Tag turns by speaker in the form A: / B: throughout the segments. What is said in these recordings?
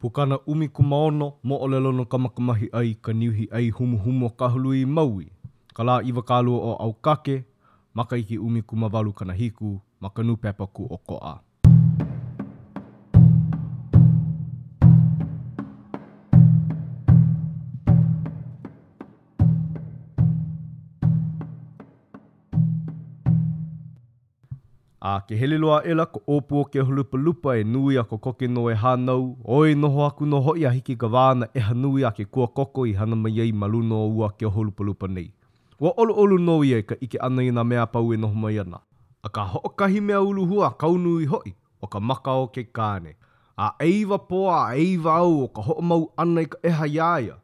A: Pukana umi kumaono mo o lelono kamakamahi ai ka niuhi ai humuhumo kahui maui. Ka la iwa kalua o au kake, maka iki umi kumawalu kana hiku, maka nupepa ku o koa. A ke hele loa ela ko opu o ke hulupalupa e nui a ko koke no e hanau, oi noho aku no hoi a hiki ka wāna e hanui a ke kua koko i hana mai ei maluno o ua ke hulupalupa nei. Ua olu no ia ka ike ana i na mea pau e noho mai ana. A ka hoʻokahi mea uluhua kaunui hoi o ka maka o ke kāne. A eiwa poa, a eiwa au o ka hoʻomau ana i ka eha iaia.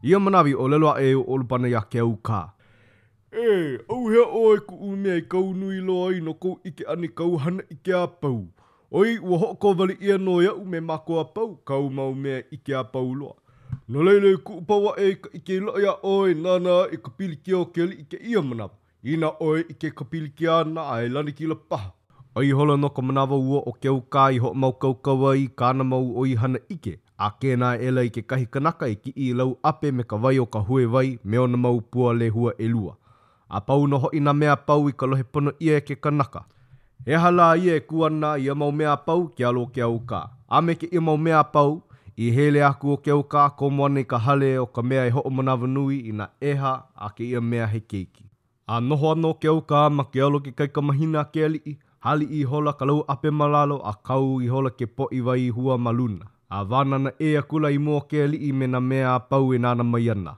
A: Ia manawi o leloa e o olupana ia ke au kā. E, au hea oe ku umea i kaunui loa i no kou ike ani kau hana ike a pau. Oi, ua hoʻoko wali ia no iau me mako a pau, kau mau mea ike a pau loa. No leile ku upawa e ka ike loa ia oe nana i ka piliki o ke li ike ia manawa. Ina oe ike ka piliki ana a e lani kila paha. Oi hola no ka manawa ua o ke au kā i hoʻo mau kaukau ai kāna mau oi hana ike. A kēnā ela i ke kahi kanaka i ki i lau ape me ka wai o ka hue wai me ona mau pua le hua e lua. A pau no hoi na mea pau i ka lohe pono ia e ke kanaka. He hala ia e kuana ia mau mea pau ki alo ke au kā. A me ke ia mau mea pau i hele aku o ke au kā ko moana i ka hale o ka mea e hoʻo manawa nui i na eha a ke ia mea he keiki. A noho ano ke au kā ma ke alo ke kaikamahina ke alii, hali i hola ka lau ape malalo a kau i hola ke poʻi wai hua maluna. A wānana e akula i mua ke alii me na mea pau e nana mai ana.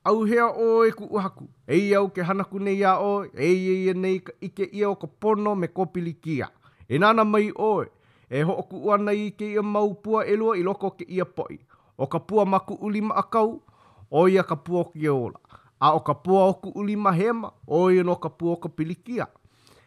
A: Au hea oe ku uhaku, ei au ke hanaku nei a oe, ei nei ka ike ia o ka pono me kopilikia. E nana mai oe, e hoʻoku uana i ke ia mau pua elua i loko ke ia poʻi. O ka pua maku ulima akau, o ia ka pua o ke ola. A o ka pua o ku ulima hema, o ia no ka pua o ka pilikia.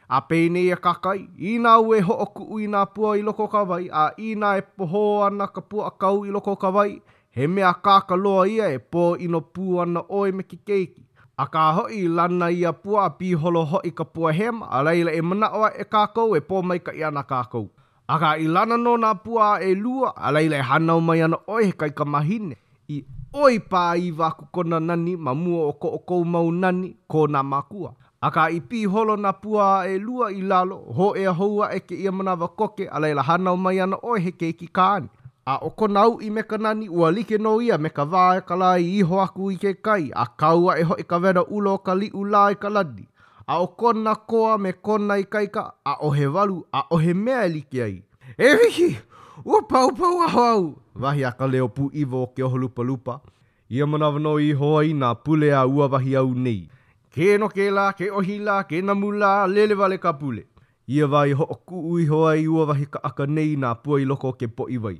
A: A pei nei a kakai, ina au e hoʻoku ui nā pua i loko ka wai, a ina e poho ana ka pua akau i loko ka wai, he mea kākaloa ia e pō ino pū ana oe me ke keiki. A kā hoi lana ia pua a piholo hoi ka pua hema, a leila e manaoa e kākou e pō mai ka i ana kākou. A kā i lana no nā pua e lua, a leila e hanau mai ana oe he kai ka mahine. I oi pā i wāku kona nani ma mua o ko o kou mau nani ko nā makua. A kā i piholo nā pua e lua i lalo, ho e ahoua e ke ia manawa koke, a leila hanau mai ana oe he keiki kāni. A o kona au i me ka nani ua like no ia me ka wā e ka lai iho aku i ke kai. A kaua e hoi ka wera ulo ka liu la i ka ladi. A o kona koa me kona i kaika a o he walu a o he mea e like ai. E wiki, ua pau aho au. Wahi a ka leo pu iwo o ke oho lupa lupa. Ia manawa no i hoa i nā pule a ua wahi au nei. Ke no ke la, ke ohi la, ke namu la, lele wale ka pule. Ia wai ho o ku ui hoa i ua wahi ka aka nei nā pua i loko ke po i wai.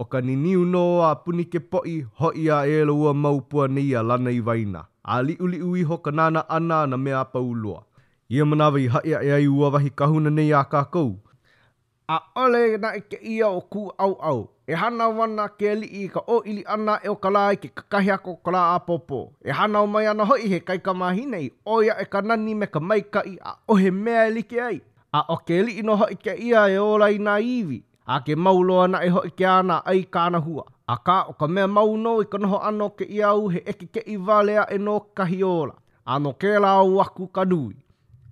A: O ka niniu no a puni ke poʻi, hoi a e lo ua maupua nei a lana i waina. A liu iho ka nana ana na mea pau loa. Ia manawa i haia e ai ua wahi kahuna nei a kākou. A ole na ike ia o ku au. E hana wana ke li i ka o ili ana e o ka la i ke kakahi ako ka la a popo. E hana o mai ana hoi he kai ka mahine i oia e ka nani me ka maikai a o he mea e like ai. A o ke li no hoi ke ia e ola i nā iwi. A ke maulo ana e hoi ke ana ai kāna hua. A ka o ka mea mau no i ka noho ano ke iau he eke ke i walea e no kahi ola. Ano ke la au aku ka nui.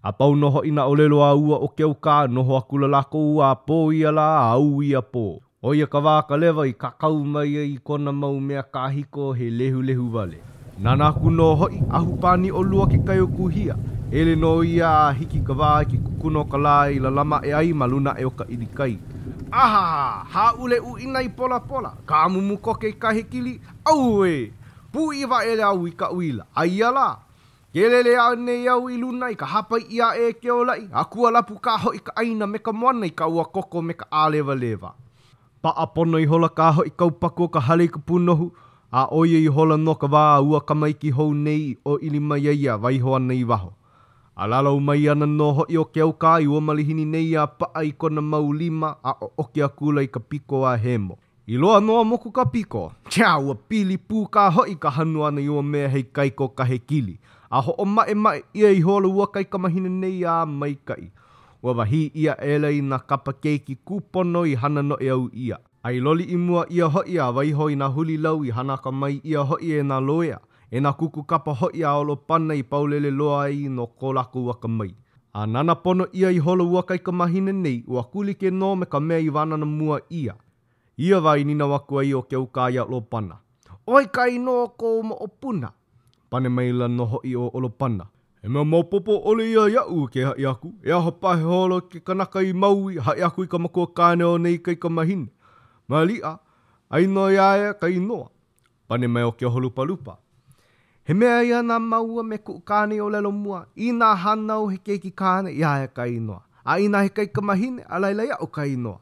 A: A pau noho ina o lelo a ua o ke au kā noho aku la lako ua a pō ia la a au ia pō. O ia ka wā ka lewa i ka kau mai i kona mau mea kāhiko he lehu wale. Nana aku no hoi ahu pani o lua ke kai o kuhia. Ele no ia a hiki ka wā ki kukuno ka la i la lama e ai maluna e o ka ilikai. Aha, haule u ina i pola. Ka amumu koke i ka hekili, au e. Pu iwa ele au i ka uila, aia la. Kelele a ne au i luna i ka hapai ia e ke olai, a kua lapu ka hoi ka aina me ka moana i ka ua koko me ka alewa. Pa a pono i hola ka hoi kaupako ka hale i ka punohu, a oia i hola no ka wā ua kamaiki hou nei o ili mai ia waiho ana i waho. A lalau mai ana no hoi o ke au kā i ua malihini nei a paa i kona mau lima a o oke a kula i ka piko a hemo. I loa noa moku ka piko. Tia ua pili pū ka hoi ka hanu ana i ua mea hei kaiko ka he kili. A ho o mae ia i hola ua kai ka mahina nei a mai kai. Ua wahi ia elei na kapa keiki kupono i hana no e au ia. Ai loli i mua ia hoi a waiho i na huli lau i hanaka mai ia hoi e na loea. E na kuku kapa hoi a olo pana i paulele loa i no ko lako waka mai. A nana pono ia i holo waka i ka mahine nei ua kuli ke no me ka mea i wanana mua ia. Ia vai nina waku ai o ke uka ia olo pana. Oi ka ino ko mo o puna. Pane maila no hoi o olo pana. E mea maupopo ole ia iau ke hai aku. E aho pahe holo ke kanaka i maui hai aku i ka makua kāne o nei kai ka mahine. Malia, aino iaia ka inoa. Pane mai o ke holupa lupa. He mea ia nā maua me ku kāne o lelo mua. I nā hanau he keiki kāne iaia ka inoa. A ina he kai ka mahine a laila iau ka inoa.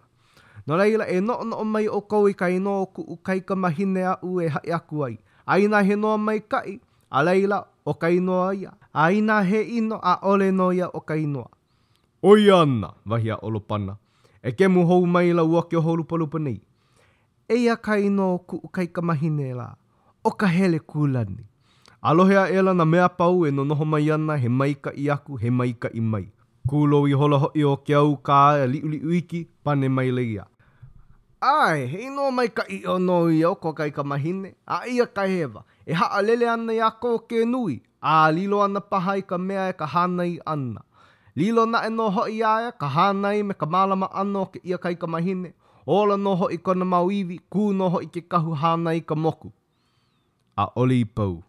A: No leila e no mai o kou i ka inoa o ku kai ka mahine au e hai aku ai. A ina he noa mai kai, a leila o ka inoa ia. A ina he ino a ole no ia o ka inoa. Oi ana, wahi a olo pana. E ke mu hou mai la ua ke o holupalupa nei. Eia ka inoa ku kai ka mahine la. O ka hele kulani. Alohea ela na mea pau e no noho mai ana he maika i aku, he maika i mai. Kulo i hola hoi o ke au ka e liu iki, pane mai leia. Ai, he no mai ka i o no i o ko kai ka mahine. A ia ka hewa. E haa lele ana i ako ke nui. A lilo ana paha i ka mea e ka hanai ana. Lilo na e no hoi aia, ka hanai me ka malama ano ke ia kai ka mahine. Ola no hoi kona mauiwi, ku no hoi ke kahu hanai ka moku. A ole i pau.